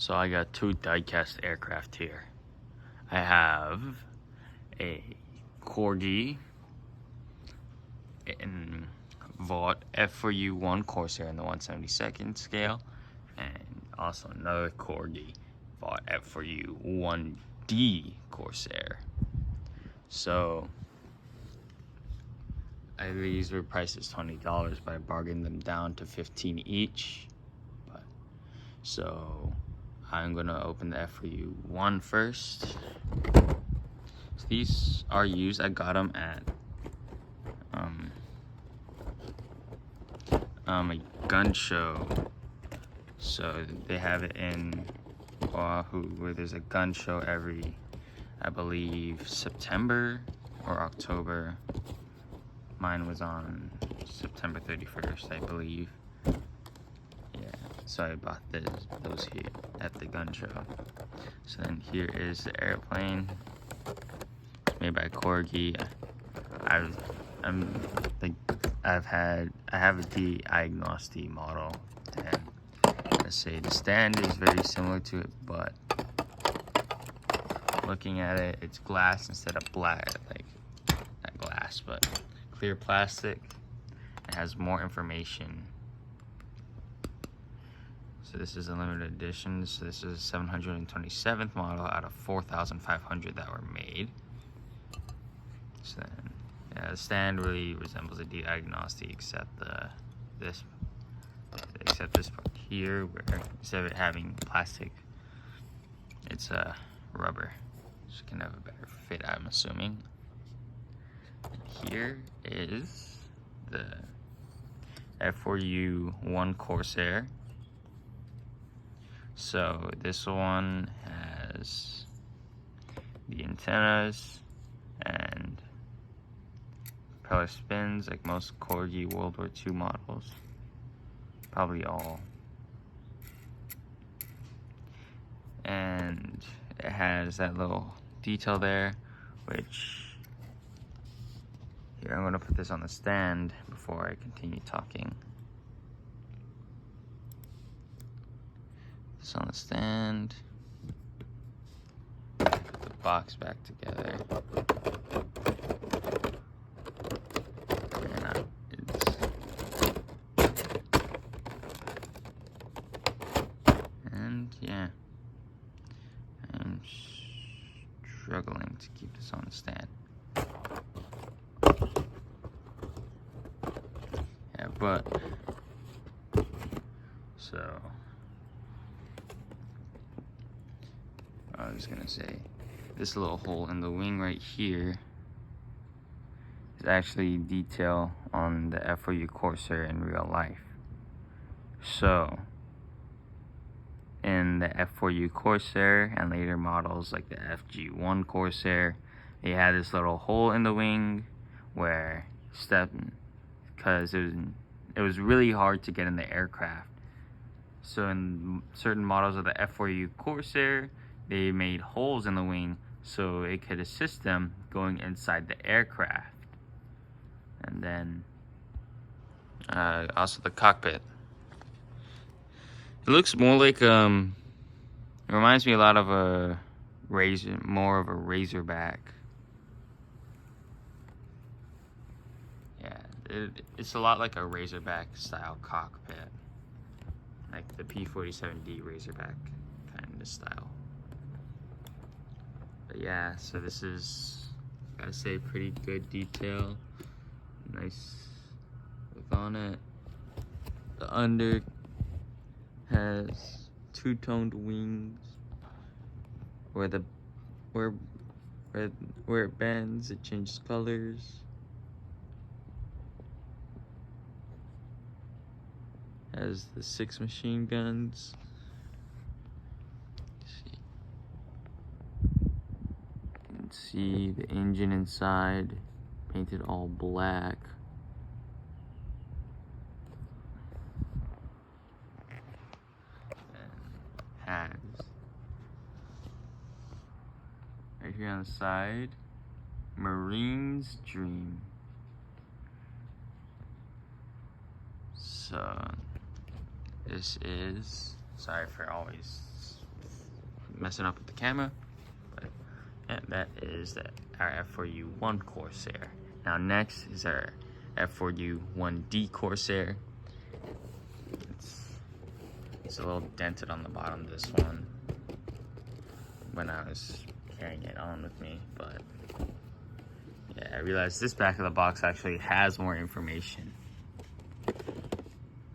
So I got two die-cast aircraft here. I have a corgi in Vought F4U Corsair in the 1/72nd scale, and also another corgi Vought F4U 1D Corsair. So these were priced as $20, but I bargained them down to $15 each. So I'm gonna open the F4U 1 first. So these are used. I got them at a gun show. So they have it in Oahu, where there's a gun show every, I believe, September or October. Mine was on September 31st, I believe. Yeah, so I bought those here at the gun show. So then here is the airplane. It's made by Corgi. I have a diagnostic model, and let's say the stand is very similar to it, but looking at it, it's glass instead of black, like not glass, but clear plastic. It has more information. So this is a limited edition. So this is a 727th model out of 4,500 that were made. So then, yeah, the stand really resembles a diagnostic, except this part here, where instead of it having plastic, it's a rubber. So it can have a better fit, I'm assuming. And here is the F4U 1 Corsair. So this one has the antennas and propeller spins like most corgi World War II models, probably all. And it has that little detail there, which here I'm going to put this on the stand before I continue talking. This on the stand. Put the box back together. And yeah, I'm struggling to keep this on the stand. Yeah, but so I was gonna say, this little hole in the wing right here is actually detail on the F4U Corsair in real life. So in the F4U Corsair and later models like the FG1 Corsair, they had this little hole in the wing where because it was really hard to get in the aircraft. So in certain models of the F4U Corsair, they made holes in the wing so it could assist them going inside the aircraft. And then also the cockpit. It looks more like it reminds me a lot of a more of a Razorback. Yeah, it's a lot like a Razorback style cockpit, like the P-47D Razorback kind of style. But yeah, so this is, gotta say, pretty good detail. Nice look on it. The under has two-toned wings where it bends, it changes colors. Has the 6 machine guns. You can see the engine inside, painted all black. Has right here on the side, Marine's Dream. So this is, sorry for always messing up with the camera. But yeah, that is our F4U 1 Corsair. Now next is our F4U 1D Corsair. It's a little dented on the bottom of this one when I was carrying it on with me, but yeah, I realized this back of the box actually has more information.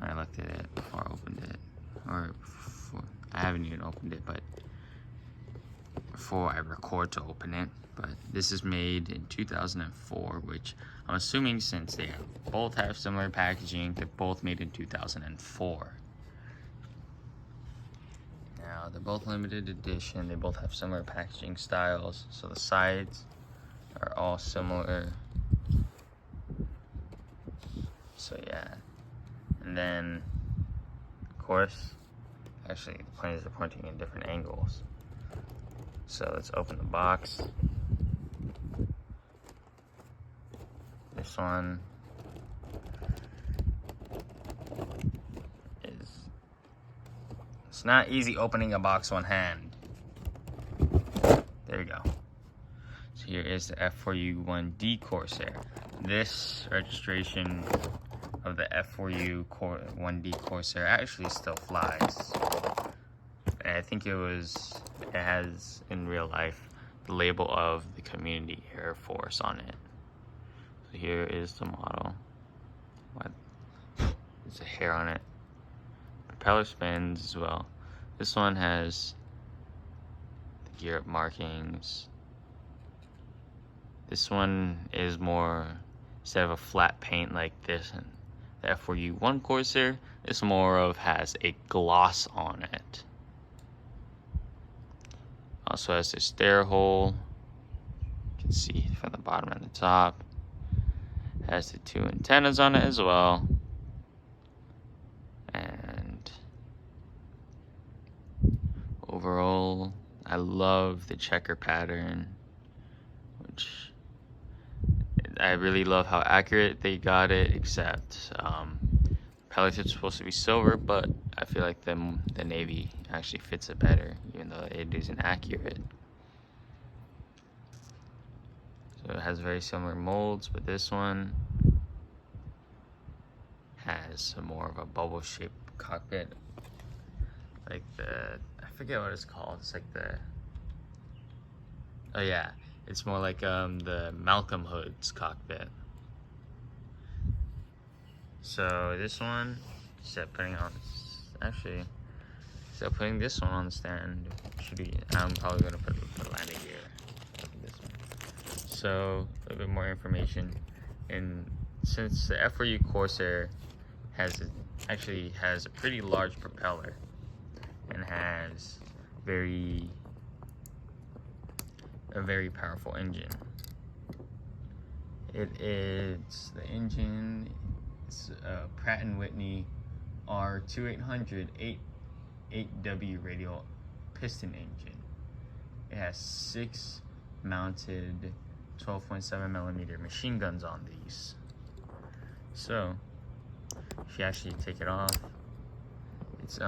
I looked at it before I opened it, or before, I haven't even opened it, but before I record to open it. But this is made in 2004, which I'm assuming, since they both have similar packaging, they're both made in 2004. Now, they're both limited edition. They both have similar packaging styles, so the sides are all similar. So yeah, and then of course, actually the planes are pointing in different angles. So let's open the box. This one is, it's not easy opening a box one hand. There you go. So here is the F4U 1D Corsair. This registration of the F4U 1D Corsair actually still flies. And I think it has in real life the label of the Community Air Force on it. So here is the model. There's a hair on it. Propeller spins as well. This one has the gear up markings. This one is more, instead of a flat paint like this, and the F4U 1 Corsair, this more of has a gloss on it. Also has a stair hole. You can see from the bottom and the top. Has the two antennas on it as well. And overall, I love the checker pattern, which I really love how accurate they got it, except propeller tip's supposed to be silver, but I feel like the navy actually fits it better, even though it isn't accurate. So it has very similar molds, but this one has more of a bubble shaped cockpit. Like I forget what it's called. It's like oh yeah, it's more like the Malcolm Hood's cockpit. So this one, instead of putting this one on the stand, I'm probably gonna put the landing gear on this one. So a little bit more information. And since the F4U Corsair actually has a pretty large propeller and has a very powerful engine. The engine is a Pratt & Whitney R2800 8W radial piston engine. It has 6 mounted 12.7mm machine guns on these. So if you actually take it off, it's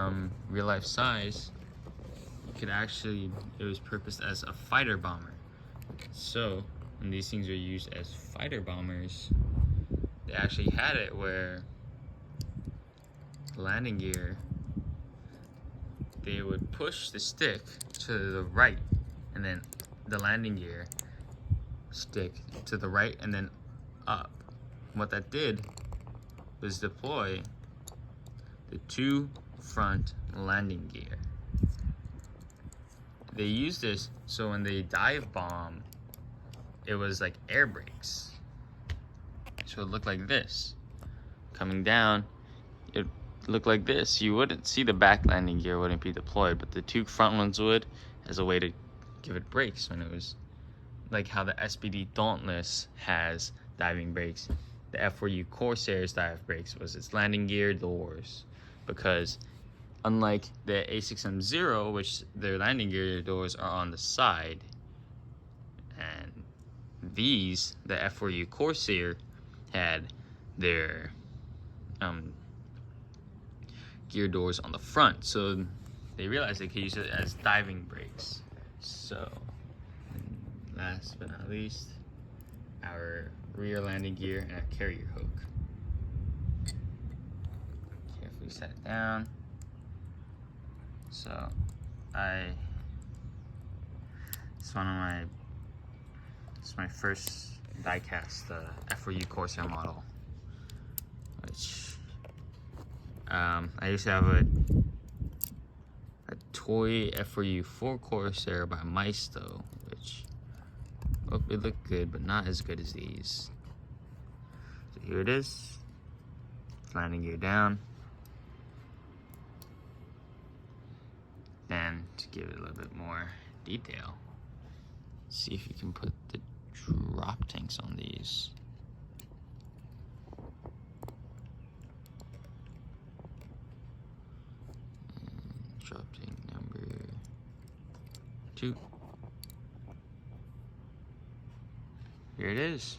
real life size. It was purposed as a fighter bomber. So when these things are used as fighter bombers, they actually had it where the landing gear, they would push the stick to the right, and then the landing gear stick to the right and then up. What that did was deploy the 2 front landing gear. They used this so when they dive bomb, it was like air brakes. So it looked like this. Coming down, it looked like this. You wouldn't see the back landing gear wouldn't be deployed, but the 2 front ones would, as a way to give it brakes when it was like how the SPD Dauntless has diving brakes. The F4U Corsair's dive brakes was its landing gear doors, because unlike the A6M0, which their landing gear doors are on the side, and the F4U Corsair had their gear doors on the front. So they realized they could use it as diving brakes. So, last but not least, our rear landing gear and our carrier hook. Carefully set it down. So, it's my first die-cast F4U Corsair model, which I used to have a toy F4U Corsair by Maisto, which it looked good, but not as good as these. So here it is, landing gear down. Then to give it a little bit more detail, see if you can put the drop tanks on these. And drop tank number 2. Here it is.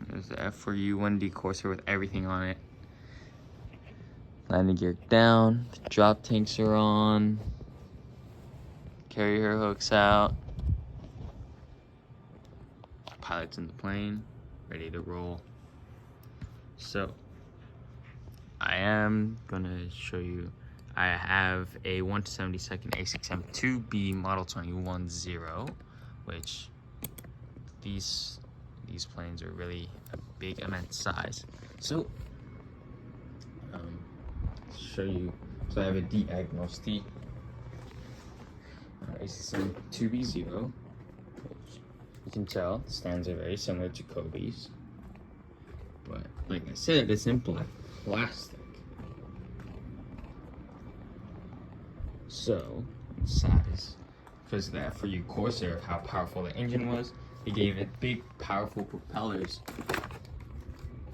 There's the F4U 1D Corsair with everything on it. Landing gear down, the drop tanks are on, carrier hooks out, pilot's in the plane, ready to roll. So, I am gonna show you, I have a 1/72 A6M2B Model 21-0, which these planes are really a big, immense size. So, show you. So I have a diagnosti A6M2B0, which you can tell the stands are very similar to Kobe's, but like I said, it's in black plastic. So size, because of the F4U Corsair, how powerful the engine was, they gave it big, powerful propellers.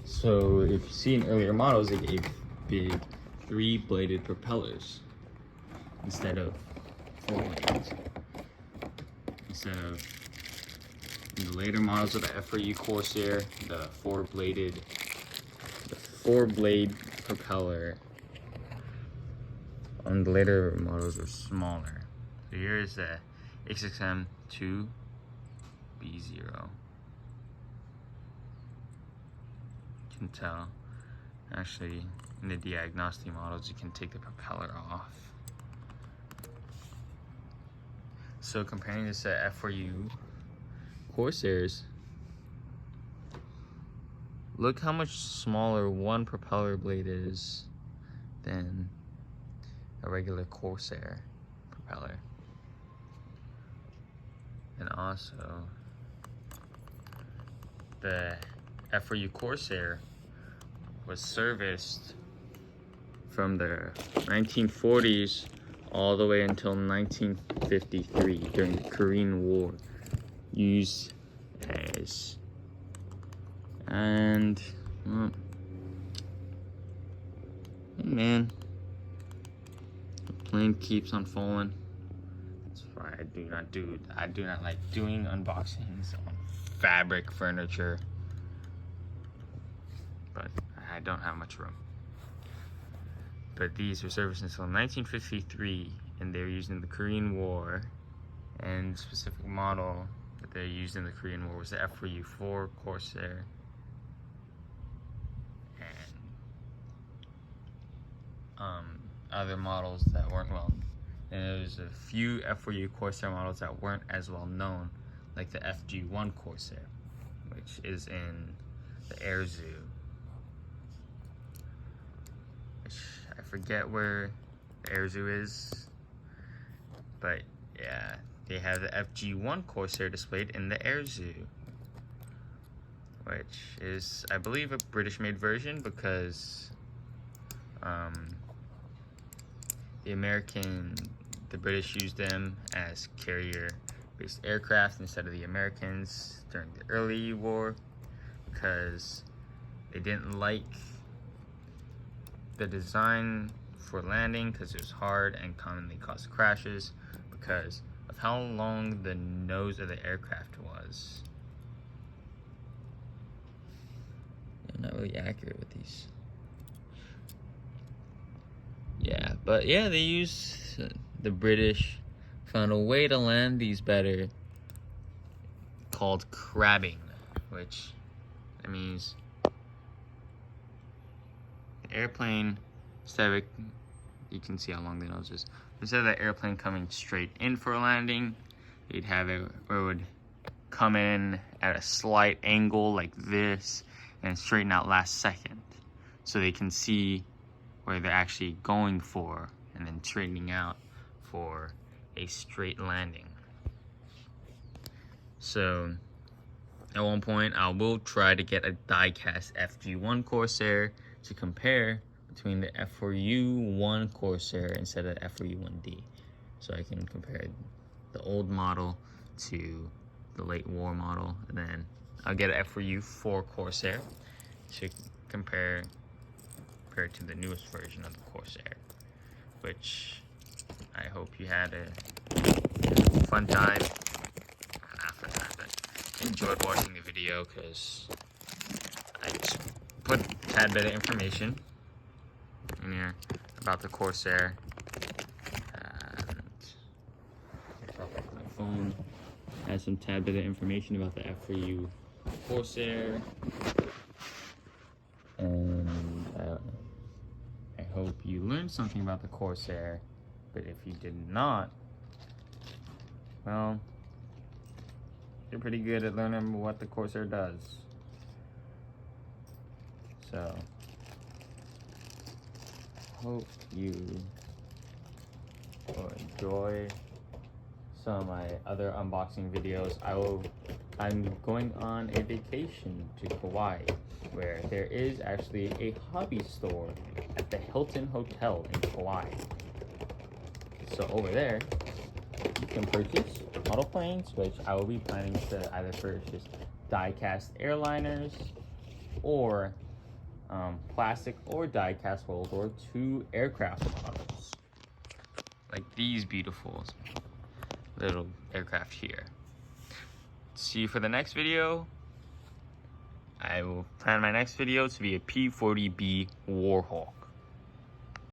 So if you see in earlier models, they gave big 3-bladed propellers instead of 4 blades. Instead of in the later models of the F4U Corsair, the 4-blade propeller on the later models were smaller. So here's the A6M2B0. You can tell, actually, in the diagnosti models, you can take the propeller off. So comparing this to F4U Corsairs, look how much smaller one propeller blade is than a regular Corsair propeller. And also, the F4U Corsair was serviced from the 1940s all the way until 1953 during the Korean War, used as, and well, man, the plane keeps on falling. That's why I do not like doing unboxings on fabric furniture, but I don't have much room. But these were serviced until 1953, and they were used in the Korean War, and the specific model that they used in the Korean War was the F4U Corsair. And other models that weren't well, and there was a few F4U Corsair models that weren't as well known, like the FG1 Corsair, which is in the Air Zoo. I forget where the Air Zoo is, but yeah, they have the FG1 Corsair displayed in the Air Zoo, which is, I believe, a British-made version, because the British used them as carrier-based aircraft instead of the Americans during the early war, because they didn't like the design for landing, because it was hard and commonly caused crashes because of how long the nose of the aircraft was. I'm not really accurate with these. But yeah, they use the British found a way to land these better, called crabbing, which that means the airplane, instead of, you can see how long the nose is, instead of the airplane coming straight in for a landing, you'd have it where it would come in at a slight angle like this and straighten out last second, so they can see where they're actually going for, and then straightening out for a straight landing. So at one point I will try to get a die-cast FG1 Corsair to compare between the F4U Corsair instead of the F4U-1D, so I can compare the old model to the late war model, and then I'll get an F4U Corsair to compare to the newest version of the Corsair, which I hope you had a fun time, not fun time, but enjoyed watching the video, because I just put a tad bit of information in here about the Corsair. My phone has some tad bit of information about the F4U Corsair, and I hope you learned something about the Corsair. But if you did not, well, you're pretty good at learning what the Corsair does. So, hope you will enjoy some of my other unboxing videos. I'm going on a vacation to Kauai, where there is actually a hobby store at the Hilton Hotel in Kauai. So over there, you can purchase model planes, which I will be planning to either purchase die-cast airliners or plastic or die-cast World War II aircraft models, like these beautiful little aircraft here. See you for the next video. I will plan my next video to be a P-40B Warhawk.